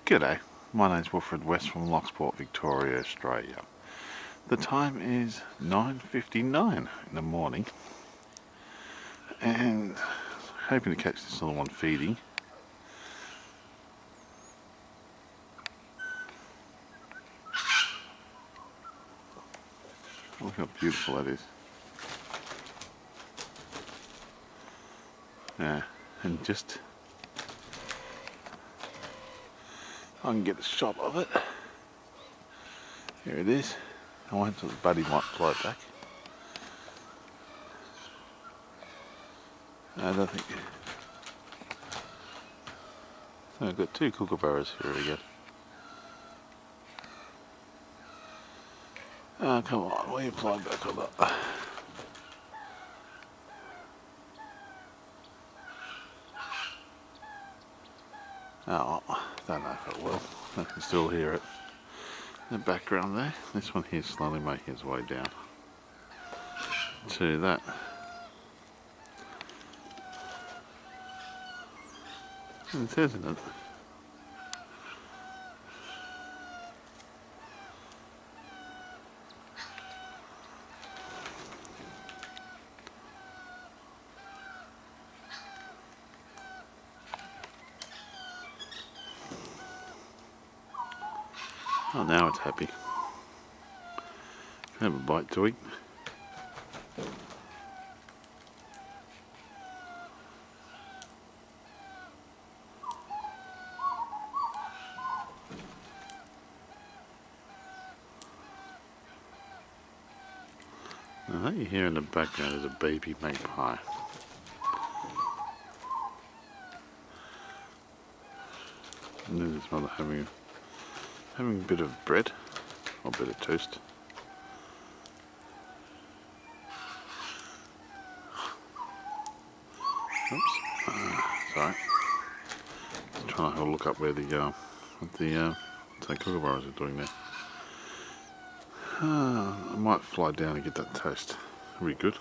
G'day, my name's Wilfred West from Loch, Victoria, Australia. The time is 9:59 in the morning, and hoping to catch this little one feeding. Look how beautiful that is. Yeah, and just I can get a shot of it. Here it is. I wait until the buddy might fly back. I don't think. So I've got two kookaburras here again. Oh, come on, will you fly back or not? Oh, don't know if it will. I can still hear it in the background there. This one here is slowly making its way down to that. It says, isn't it? Oh, now it's happy. Have a bite to eat. Now that you hear in the background is a baby magpie. And then his mother having a bit of bread or a bit of toast. Oops, sorry. Just trying to have a look up where the kookaburras are doing there. I might fly down and get that toast. That'll be good.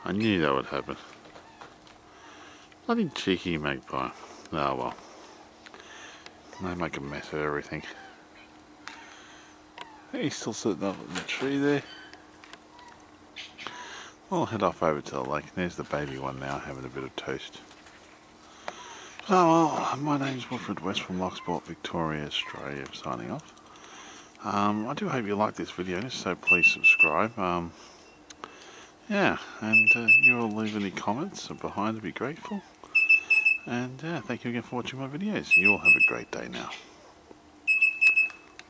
I knew that would happen. Bloody cheeky magpie. Oh well. They make a mess of everything. He's still sitting up in the tree there. I'll head off over to the lake. There's the baby one now having a bit of toast. So, well, my name's Wilfred West from Loch, Victoria, Australia, signing off. I do hope you like this video, so please subscribe. Yeah, and you all leave any comments behind, to be grateful. And thank you again for watching my videos. You all have a great day now.